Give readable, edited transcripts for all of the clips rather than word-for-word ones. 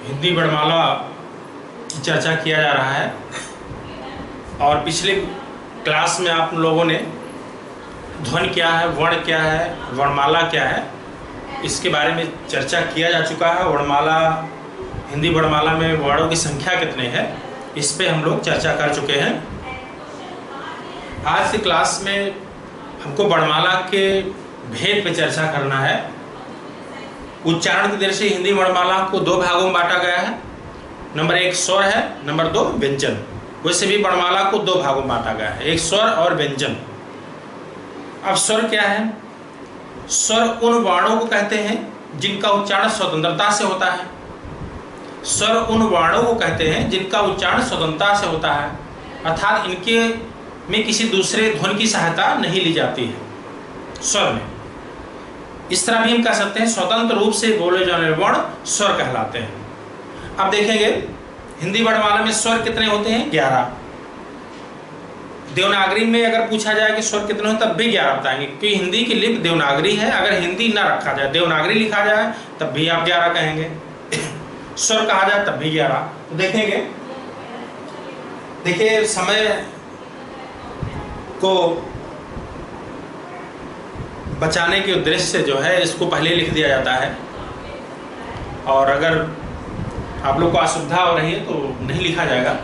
हिंदी वर्णमाला की चर्चा किया जा रहा है और पिछले क्लास में आप लोगों ने ध्वनि क्या है, वर्ण क्या है, वर्णमाला क्या है, इसके बारे में चर्चा किया जा चुका है। वर्णमाला, हिंदी वर्णमाला में वर्णों की संख्या कितने हैं, इस पे हम लोग चर्चा कर चुके हैं। आज की क्लास में हमको वर्णमाला के भेद पे चर्चा करना है। उच्चारण की दृष्टि से हिंदी वर्णमाला को दो भागों में बांटा गया है। नंबर 1 स्वर है, नंबर 2 व्यंजन। वैसे भी वर्णमाला को दो भागों में बांटा गया है, एक स्वर और व्यंजन। अब स्वर क्या है? स्वर उन वर्णों को कहते हैं जिनका उच्चारण स्वतंत्रता से होता है। स्वर उन वर्णों को कहते हैं जिनका उच्चारण स्वतंत्रता से होता है, अर्थात इनके में किसी दूसरे ध्वनि की सहायता नहीं ली जाती है। स्वर में इस तरह भी हम कह सकते हैं, स्वतंत्र रूप से बोले जाने वाले वर्ण स्वर कहलाते हैं। अब देखेंगे हिंदी वर्णमाला में स्वर कितने होते हैं? 11। देवनागरी में अगर पूछा जाए कि स्वर कितने हैं, तब भी 11 बताएंगे, क्योंकि हिंदी की लिपि देवनागरी है। अगर हिंदी ना रखा जाए, देवनागरी लिखा जाए, तब भी आप 11 कहेंगे। स्वर कहा जाए तब भी 11। तो देखेंगे, देखिए समय को बचाने के उद्देश्य से जो है इसको पहले लिख दिया जाता है, और अगर आप लोग को असुविधा हो रही है तो नहीं लिखा जाएगा,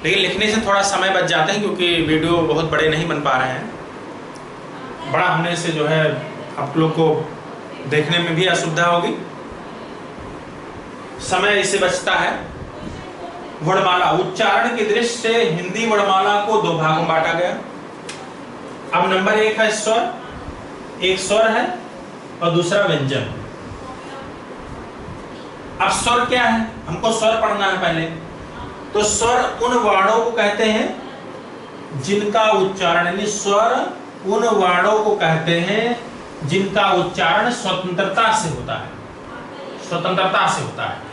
लेकिन लिखने से थोड़ा समय बच जाता है, क्योंकि वीडियो बहुत बड़े नहीं बन पा रहे हैं। बड़ा होने से जो है आप लोग को देखने में भी असुविधा होगी, समय इससे बचता है। वर्णमाला उच्चारण की दृष्टि से हिंदी वर्णमाला को दो भागों में बांटा गया। अब नंबर 1 है स्वर, एक स्वर है और दूसरा व्यंजन। अब स्वर क्या है? हमको स्वर पढ़ना है पहले। तो स्वर उन वर्णों को कहते हैं जिनका उच्चारण, यानी स्वर उन वर्णों को कहते हैं जिनका उच्चारण स्वतंत्रता से होता है। स्वतंत्रता से होता है,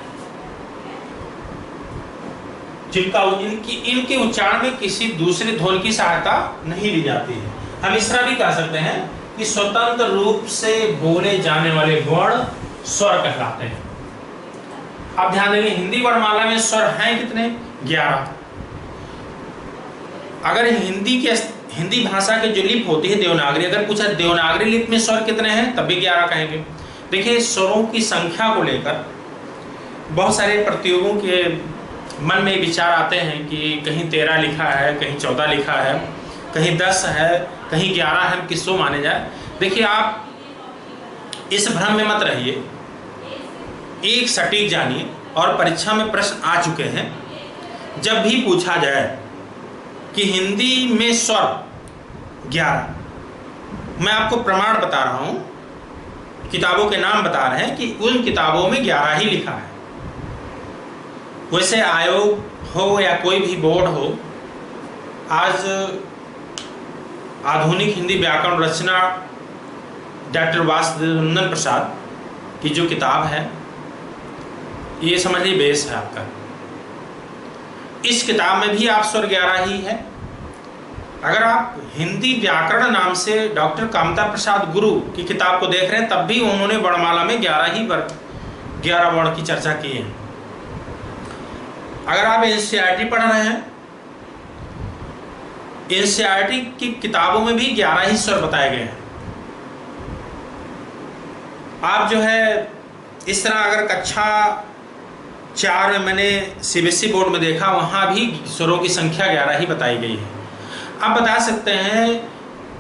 जिनका इनके उच्चारण में किसी दूसरे ध्वनि की सहायता नहीं ली जाती है। हम इस तरह भी कह सकते हैं कि स्वतंत्र रूप से बोले जाने वाले वर्ण स्वर कहलाते हैं। अब ध्यान देंगे, हिंदी वर्णमाला में स्वर हैं कितने? 11। अगर हिंदी भाषा की जो लिपि होती है देवनागरी, अगर पूछा देवनागरी लिपि में स्वर कितने हैं, तब भी 11 कहेंगे। देखिए, स्वरों की संख्या को लेकर बहुत सारे प्रतियोगियों के मन में विचार आते हैं कि कहीं 13 लिखा है, कहीं 14 लिखा है, कहीं 10 है, कहीं 11 है, किसको माने जाए। देखिए, आप इस भ्रम में मत रहिए, एक सटीक जानिए। और परीक्षा में प्रश्न आ चुके हैं, जब भी पूछा जाए कि हिंदी में स्वर 11, मैं आपको प्रमाण बता रहा हूं, किताबों के नाम बता रहे हैं कि उन किताबों में 11 ही लिखा है। वैसे आयोग हो या कोई भी बोर्ड हो, आज आधुनिक हिंदी व्याकरण रचना डॉक्टर वासुदेव प्रसाद की जो किताब है, ये समझिए बेस है आपका। इस किताब में भी आप स्वर 11 ही है। अगर आप हिंदी व्याकरण नाम से डॉक्टर कामता प्रसाद गुरु की किताब को देख रहे हैं, तब भी उन्होंने वर्णमाला में 11 वर्ण की चर्चा की है। अगर आप एनसीईआरटी पढ़ रहे हैं, एनसीईआरटी की किताबों में भी 11 ही स्वर बताए गए हैं। आप जो है इस तरह, अगर कक्षा 4 में मैंने सीबीएसई बोर्ड में देखा, वहाँ भी स्वरों की संख्या 11 ही बताई गई है। आप बता सकते हैं,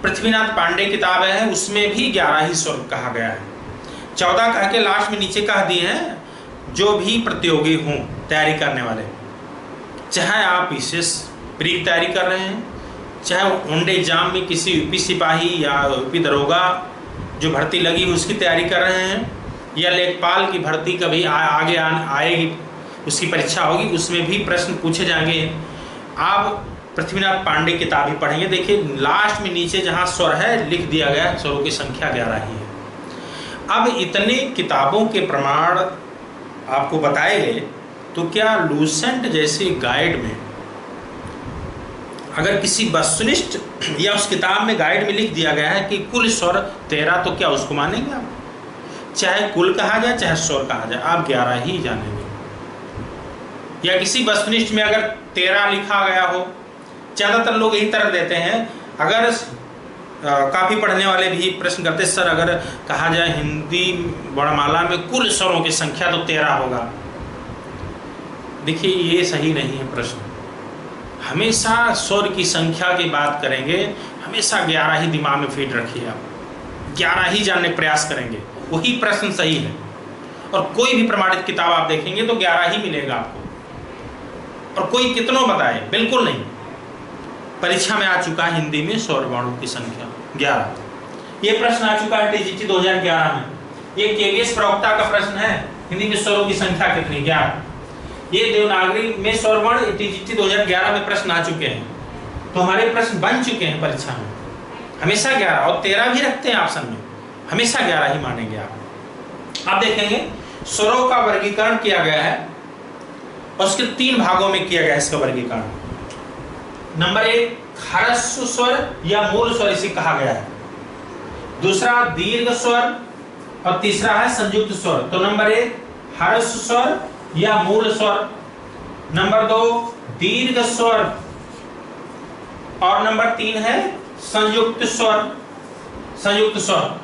पृथ्वीनाथ पांडे किताब है, उसमें भी 11 ही स्वर कहा गया है। 14 कह के लास्ट में नीचे कह दिए हैं, जो भी प्रतियोगी हों, तैयारी करने वाले, चाहे आप विशेष प्री की तैयारी कर रहे हैं, चाहे ओनडे एग्जाम में किसी यूपी सिपाही या यूपी दरोगा जो भर्ती लगी उसकी तैयारी कर रहे हैं, या लेखपाल की भर्ती कभी आगे आएगी, उसकी परीक्षा होगी, उसमें भी प्रश्न पूछे जाएंगे। आप पृथ्वीनाथ पांडे किताब ही पढ़ेंगे, देखिए लास्ट में नीचे जहाँ स्वर है लिख दिया गया, स्वरों की संख्या 11 ही है। अब इतने किताबों के प्रमाण आपको बताए गए, तो क्या लूसेंट जैसे गाइड में अगर किसी वस्तुनिष्ठ या उस किताब में गाइड में लिख दिया गया है कि कुल स्वर 13, तो क्या उसको मानेंगे आप? चाहे कुल कहा जाए चाहे स्वर कहा जाए, आप 11 ही जानेंगे। या किसी वस्तुनिष्ठ में अगर 13 लिखा गया हो, ज़्यादातर लोग यही तरह देते हैं। अगर काफ़ी पढ़ने वाले भी प्रश्न करते सर अगर कहा जाए हिंदी वर्णमाला में कुल स्वरों की संख्या तो 13 होगा। देखिए ये सही नहीं है प्रश्न। हमेशा स्वर की संख्या की बात करेंगे, हमेशा 11 ही दिमाग में फीड रखिए। आप 11 ही जानने का प्रयास करेंगे, वही प्रश्न सही है। और कोई भी प्रमाणित किताब आप देखेंगे तो 11 ही मिलेगा आपको। और कोई कितनों बताए, बिल्कुल नहीं। परीक्षा में आ चुका है हिंदी में स्वर वर्णों की संख्या 11। ये प्रश्न आ चुका है टीजीटी 2011 में। ये केवीएस प्रवक्ता का प्रश्न है, हिंदी में स्वरों की संख्या कितनी, 11। ये देवनागरी में स्वर वर्ण टीजीटी 2011 में प्रश्न आ चुके हैं। तो हमारे प्रश्न बन चुके हैं परीक्षा में, हमेशा 11 और 13 भी रखते हैं ऑप्शन में, हमेशा 11 ही मानेंगे आप। आप देखेंगे स्वरों का वर्गीकरण किया गया है और उसके 3 भागों में किया गया है इसका वर्गीकरण। नंबर 1 ह्रस्व स्वर या मूल स्वर इसे कहा गया है। दूसरा दीर्घ स्वर और तीसरा है संयुक्त स्वर। तो नंबर 1 ह्रस्व स्वर या मूल स्वर, नंबर 2 दीर्घ स्वर और नंबर 3 है संयुक्त स्वर। संयुक्त स्वर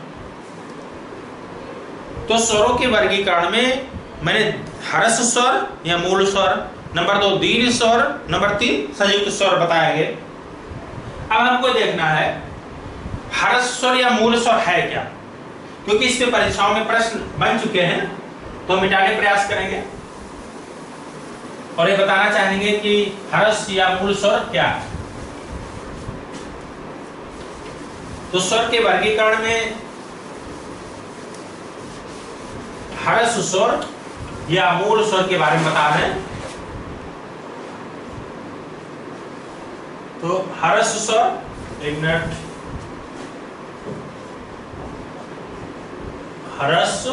तो स्वरों के वर्गीकरण में मैंने ह्रस्व स्वर या मूल स्वर, नंबर 2 दीर्घ स्वर, नंबर 3 संयुक्त स्वर बताया गया। अब हमको देखना है ह्रस्व स्वर या मूल स्वर है क्या, क्योंकि इस पे परीक्षाओं में प्रश्न बन चुके हैं तो मिटाने का प्रयास करेंगे और ये बताना चाहेंगे कि ह्रस्व या मूल स्वर क्या है। तो स्वर के वर्गीकरण में ह्रस्व स्वर या मूल स्वर के बारे में बता रहे हैं। तो ह्रस्व स्वर, एक मिनट, ह्रस्व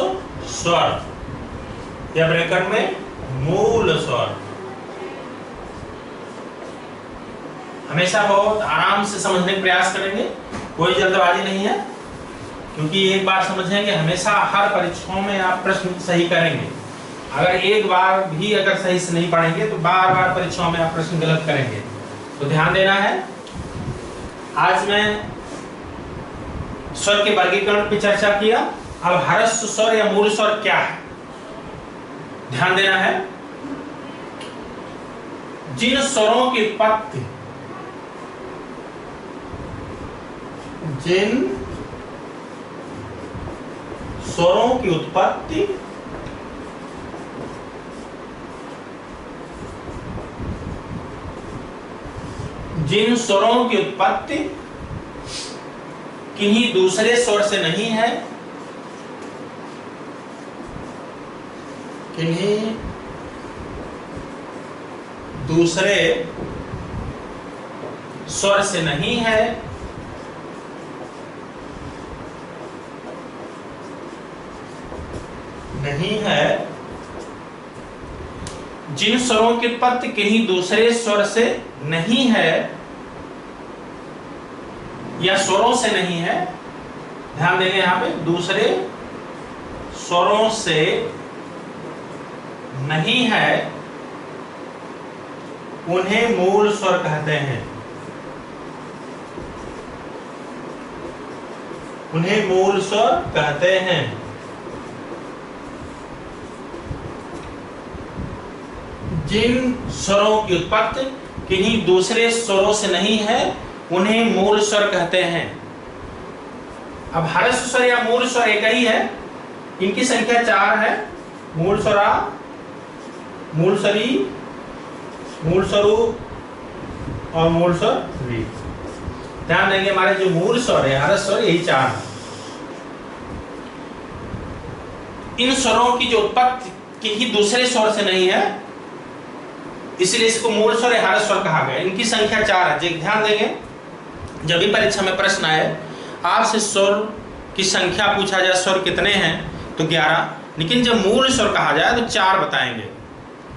स्वर या ब्रैकेट में मूल स्वर। हमेशा बहुत आराम से समझने का प्रयास करेंगे, कोई जल्दबाजी नहीं है, क्योंकि एक बार समझेंगे हमेशा हर परीक्षाओं में आप प्रश्न सही करेंगे। अगर एक बार भी अगर सही से नहीं पढ़ेंगे तो बार बार परीक्षाओं में आप प्रश्न गलत करेंगे। तो ध्यान देना है। आज मैं स्वर के वर्गीकरण पर चर्चा किया। अब ह्रस्व स्वर या मूल स्वर क्या है ध्यान देना है। जिन स्वरों की उत्पत्ति, जिन स्वरों की उत्पत्ति किन्हीं दूसरे स्वर से नहीं है, किन्हीं दूसरे स्वर से नहीं है, जिन स्वरों की उत्पत्ति किन्हीं दूसरे स्वर से नहीं है या स्वरों से नहीं है, ध्यान देंगे यहां पे, दूसरे स्वरों से नहीं है, उन्हें मूल स्वर कहते हैं। उन्हें मूल स्वर कहते हैं। जिन स्वरों की उत्पत्ति किन्हीं दूसरे स्वरों से नहीं है, उन्हें मूल स्वर कहते हैं। अब ह्रस्व स्वर या मूल स्वर एक ही है, इनकी संख्या 4 है। मूल स्वरा, मूल स्वरी, मूल स्वरूप और मूल स्वरी। ध्यान देंगे हमारे जो मूल स्वर है ह्रस्व स्वर यही 4 है। इन स्वरों की जो उत्पत्ति किन्हीं दूसरे स्वर से नहीं है, इसलिए इसको मूल स्वर या ह्रस्व स्वर कहा गया। इनकी संख्या 4 है। ध्यान देंगे जब भी परीक्षा में प्रश्न आए, आपसे स्वर की संख्या पूछा जाए स्वर कितने हैं तो 11, लेकिन जब मूल स्वर कहा जाए तो 4 बताएंगे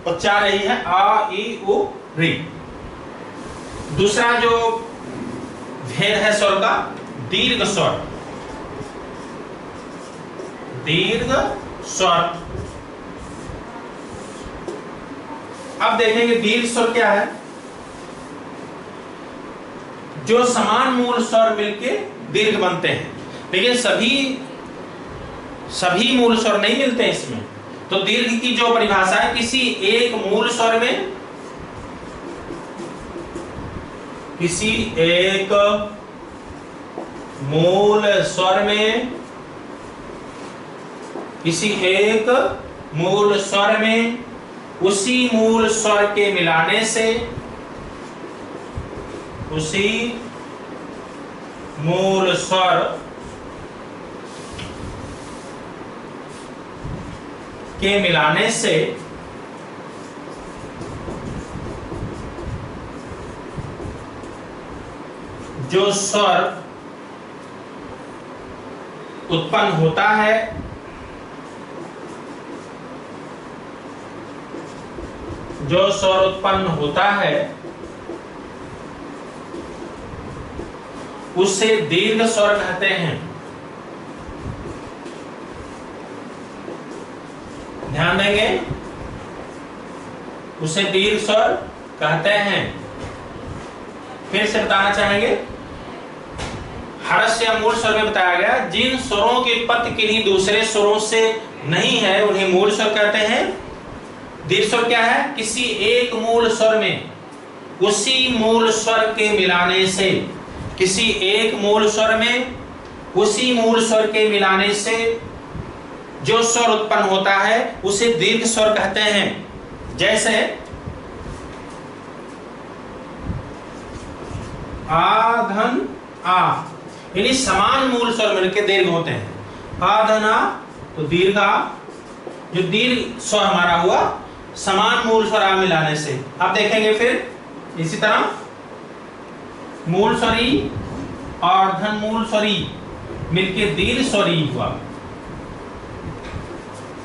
और 4 यही है आ, ई, उ, री। दूसरा जो भेद है स्वर का, दीर्घ स्वर। दीर्घ स्वर अब देखेंगे दीर्घ स्वर क्या है। जो समान मूल स्वर मिलके दीर्घ बनते हैं, लेकिन सभी मूल स्वर नहीं मिलते हैं इसमें। तो दीर्घ की जो परिभाषा है, किसी एक मूल स्वर में, किसी एक मूल स्वर में, किसी एक मूल स्वर में उसी मूल स्वर के मिलाने से, उसी मूल स्वर के मिलाने से जो स्वर उत्पन्न होता है, जो स्वर उत्पन्न होता है उसे दीर्घ स्वर कहते हैं। ध्यान देंगे, उसे दीर्घ स्वर कहते हैं। फिर से बताना चाहेंगे, हर्ष या मूल स्वर में बताया गया जिन स्वरों की उत्पत्ति किन्हीं दूसरे स्वरों से नहीं है उन्हें मूल स्वर कहते हैं। दीर्घ स्वर क्या है? किसी एक मूल स्वर में उसी मूल स्वर के मिलाने से, किसी एक मूल स्वर में उसी मूल स्वर के मिलाने से जो स्वर उत्पन्न होता है उसे दीर्घ स्वर कहते हैं। जैसे आ धन आ, यानी समान मूल स्वर मिलकर दीर्घ होते हैं। आ धन आ, तो दीर्घ आ, जो दीर्घ स्वर हमारा हुआ समान मूल स्वर आ मिलाने से। अब देखेंगे फिर इसी तरह मूल स्वरी और धन मूल स्वरी मिलके दीर्घ स्वरी हुआ।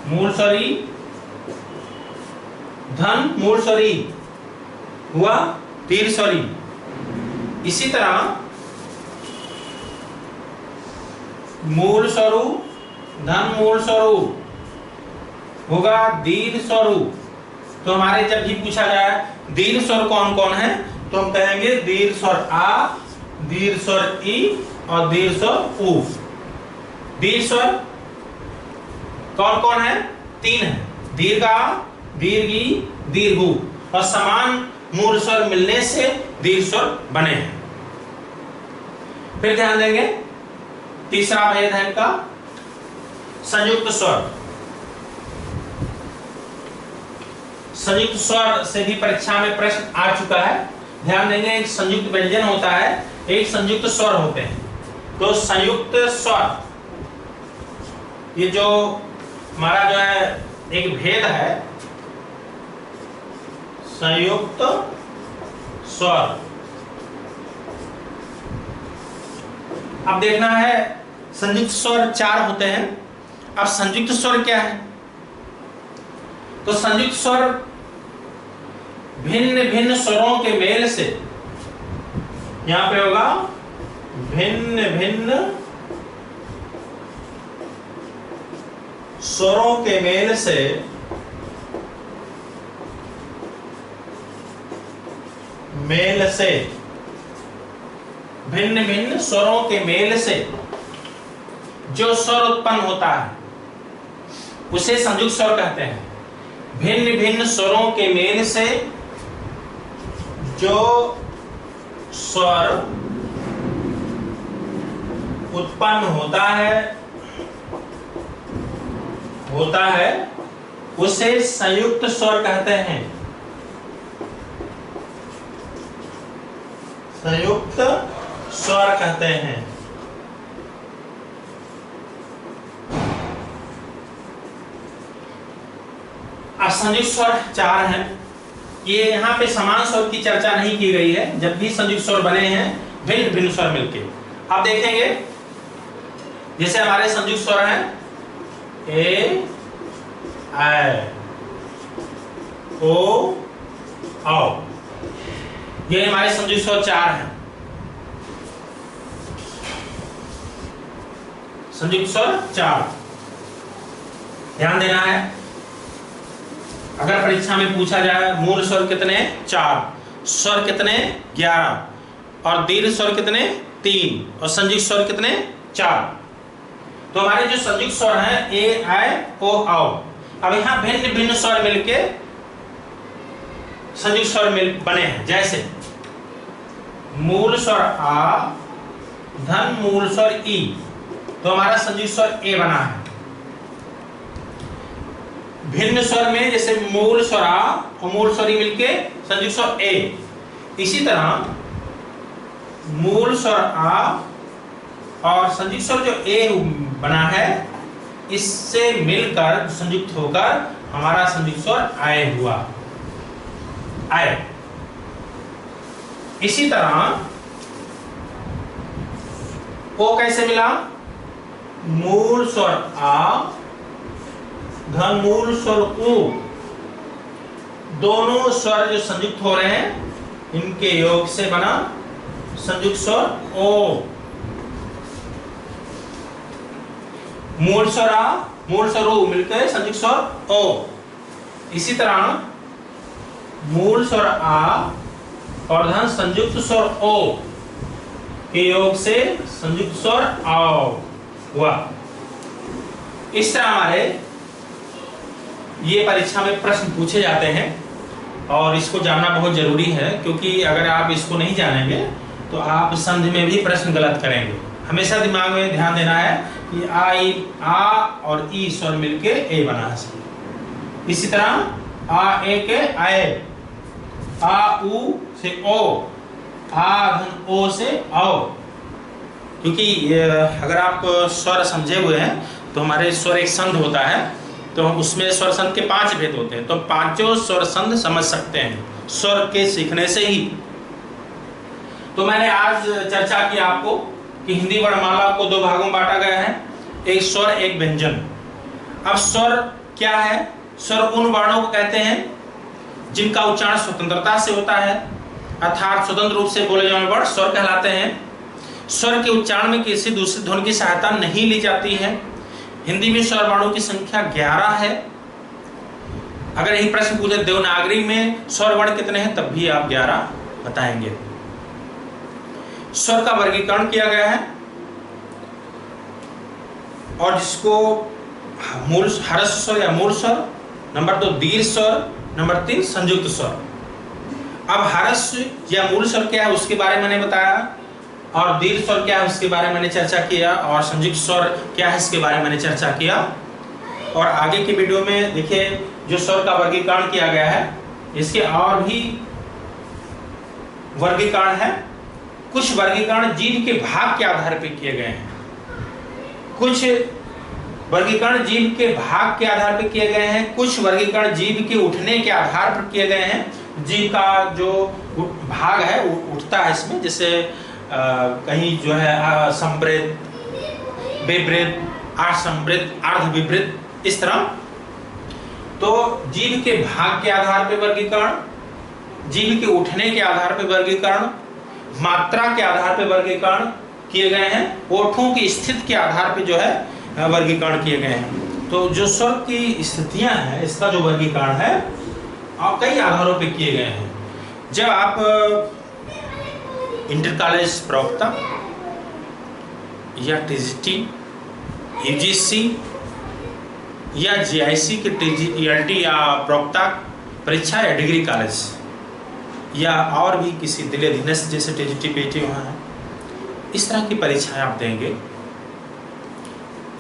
मूल स्वरी धन मूल स्वरी हुआ दीर्घ स्वरी। इसी तरह मूल स्वरूप धन मूल स्वरूप होगा दीर्घ स्वरूप। तो हमारे जब भी पूछा जाए दीर्घ स्वर कौन कौन है तो हम कहेंगे दीर्घ स्वर आ, दीर्घ स्वर ई और दीर्घ स्वर उ। दीर्घ स्वर कौन कौन है? 3 है, दीर्घ आ, दीर्घ ई, दीर्घ उ, और समान मूल स्वर मिलने से दीर्घ स्वर बने हैं। फिर ध्यान देंगे तीसरा भेद है इनका संयुक्त स्वर। संयुक्त स्वर से भी परीक्षा में प्रश्न आ चुका है। ध्यान देंगे, एक संयुक्त व्यंजन होता है, एक संयुक्त स्वर होते हैं। तो संयुक्त स्वर, ये जो हमारा जो है एक भेद है संयुक्त स्वर। अब देखना है संयुक्त स्वर 4 होते हैं। अब संयुक्त स्वर क्या है? तो संयुक्त स्वर भिन्न भिन्न स्वरों के मेल से, यहां पे होगा भिन्न भिन्न स्वरों के मेल से भिन्न भिन्न स्वरों के मेल से जो स्वर उत्पन्न होता है उसे संयुक्त स्वर कहते हैं। भिन्न भिन्न स्वरों के मेल से जो स्वर उत्पन्न होता है उसे संयुक्त स्वर कहते हैं। संयुक्त स्वर कहते हैं। अब संयुक्त स्वर 4 हैं। ये यहाँ पे समान स्वर की चर्चा नहीं की गई है। जब भी संयुक्त स्वर बने हैं भिन्न भिन्न स्वर मिलके। अब देखेंगे जैसे हमारे संयुक्त स्वर हैं ए, ऐ, ओ, औ। ये हमारे संयुक्त स्वर 4 हैं। संयुक्त स्वर 4 ध्यान देना है। अगर परीक्षा में पूछा जाए मूल स्वर कितने 4, स्वर कितने 11 और दीर्घ स्वर कितने 3 और संयुक्त स्वर कितने 4, तो हमारे जो संयुक्त स्वर हैं ए आई ओ औ। अब यहाँ भिन्न भिन्न स्वर मिलके संयुक्त स्वर मिल बने हैं। जैसे मूल स्वर आ धन मूल स्वर ई, तो हमारा संयुक्त स्वर ए बना है। भिन्न स्वर में जैसे मूल स्वर आ और मूल स्वर ई मिलके संयुक्त स्वर ए। इसी तरह मूल स्वर आ और संयुक्त स्वर जो ए बना है, इससे मिलकर संयुक्त होकर हमारा संयुक्त स्वर आय हुआ, आय। इसी तरह ओ कैसे मिला, मूल स्वर आ धन मूल स्वर उ, दोनों स्वर जो संयुक्त हो रहे हैं इनके योग से बना संयुक्त स्वर ओ। मूल स्वर आ मूल स्वर उ मिलकर संयुक्त स्वर ओ। इसी तरह मूल स्वर आ और धन संयुक्त स्वर ओ के योग से संयुक्त स्वर आओ हुआ। इस तरह हमारे ये परीक्षा में प्रश्न पूछे जाते हैं और इसको जानना बहुत जरूरी है, क्योंकि अगर आप इसको नहीं जानेंगे तो आप संधि में भी प्रश्न गलत करेंगे। हमेशा दिमाग में ध्यान देना है कि आ और ई स्वर मिलके ए बना है। इसी तरह आ ए के आए, आ उ से ओ, आ धन ओ से आओ। क्योंकि अगर आप स्वर समझे हुए हैं तो हमारे स्वर एक संध होता है, तो उसमें स्वर संध के 5 भेद होते हैं, तो पांचों स्वर संध समझ सकते हैं स्वर के सीखने से ही। तो मैंने आज चर्चा की आपको कि हिंदी वर्णमाला को 2 भागों में बांटा गया है, एक स्वर एक व्यंजन। अब स्वर क्या है, स्वर उन वर्णों को कहते हैं जिनका उच्चारण स्वतंत्रता से होता है, अर्थात स्वतंत्र रूप से बोले जाने वाले वर्ण स्वर कहलाते हैं। स्वर के उच्चारण में किसी दूसरी ध्वनि की सहायता नहीं ली जाती है। हिंदी में स्वर वर्णों की संख्या 11 है। अगर यही प्रश्न पूछे देवनागरी में स्वर वर्ण कितने हैं, तब भी आप 11 बताएंगे। स्वर का वर्गीकरण किया गया है और जिसको मूल हर्ष स्वर या मूल स्वर, नंबर 2 दीर्घ स्वर, नंबर 3 संयुक्त स्वर। अब हर्ष या मूल स्वर क्या है उसके बारे में मैंने बताया, और दीर्घ स्वर क्या है उसके बारे में मैंने चर्चा किया, और संयुक्त स्वर क्या है इसके बारे में मैंने चर्चा किया। और आगे की वीडियो में देखिए जो स्वर का वर्गीकरण किया गया है, इसके और भी वर्गीकरण है। कुछ वर्गीकरण जीभ के भाग के आधार पर किए गए हैं, कुछ वर्गीकरण जीभ के भाग के आधार पर किए गए हैं, कुछ वर्गीकरण जीभ के उठने के आधार पर किए गए हैं। जीभ का जो भाग है उठता है इसमें, जैसे कहीं जो है संवृत, विवृत, असंवृत, अर्धविवृत, इस तरह। तो जीभ के भाग के आधार पर वर्गीकरण, जीभ के उठने के आधार पर वर्गीकरण, मात्रा के आधार पर वर्गीकरण किए गए हैं, ओठों की स्थिति के आधार पर जो है वर्गीकरण किए गए हैं। तो जो स्वर की स्थितियां हैं इसका जो वर्गीकरण है और कई आधारों पर किए गए हैं। जब आप इंटर कॉलेज प्रवक्ता या टीजीटी, यूजीसी या जीआईसी के टीजीटी या प्रवक्ता परीक्षा या डिग्री कॉलेज या और भी किसी दिल्ली अधीनस्थ जैसे टीजीटी पीटी वहाँ है, इस तरह की परीक्षाएं आप देंगे,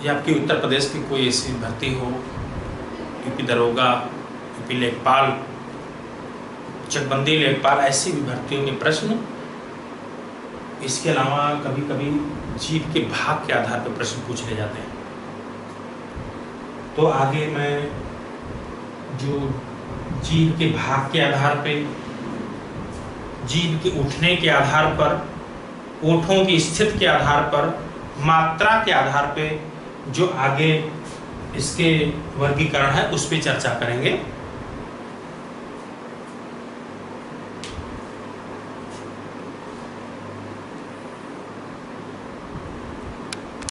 या आपकी उत्तर प्रदेश की कोई ऐसी भर्ती हो, यूपी दरोगा, यूपी लेखपाल, चकबंदी लेखपाल, ऐसी भी भर्तियों के प्रश्न। इसके अलावा कभी कभी जीभ के भाग के आधार पर प्रश्न पूछ ले जाते हैं। तो आगे मैं जो जीभ के भाग के आधार पे, जीभ के उठने के आधार पर, ओठों की स्थिति के आधार पर, मात्रा के आधार पे जो आगे इसके वर्गीकरण है उस पर चर्चा करेंगे।